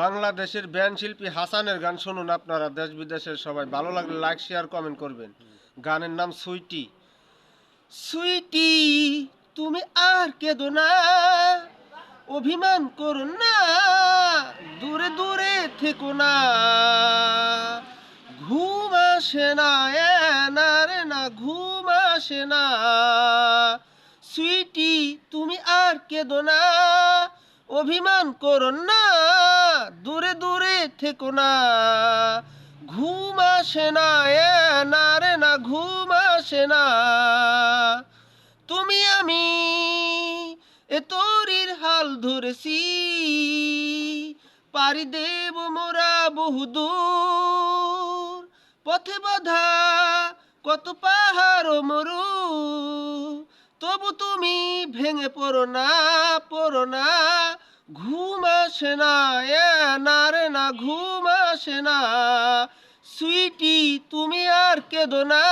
বাংলাদেশের ব্যান্ড শিল্পী হাসানের গান শুনুন আপনারা, দেশ বিদেশের সবাই। ভালো লাগলে লাইক শেয়ার কমেন্ট করবেন। গানের নাম সুইটি। সুইটি তুমি আর কেঁদো না, অভিমান করো না, দূরে দূরে থেকো না, ঘুম আসে না, না রে না, ঘুম আসে না। সুইটি তুমি আর কেঁদো না, অভিমান করো না, দূরে দূরে থেকো না, ঘুম আসে না, না রে না, ঘুম আসে না। তুমি আমি এ তরির হাল ধরেছি, পাড়ি দেব মোরা বহুদূর, পথে বাধা কত পাহাড় ও মরু, তবু তুমি ভেঙে পড়ো না, পড়ো না, ঘুম আসে না, না রে না, ঘুম আসে না। সুইটি তুমি আর কেঁদো না।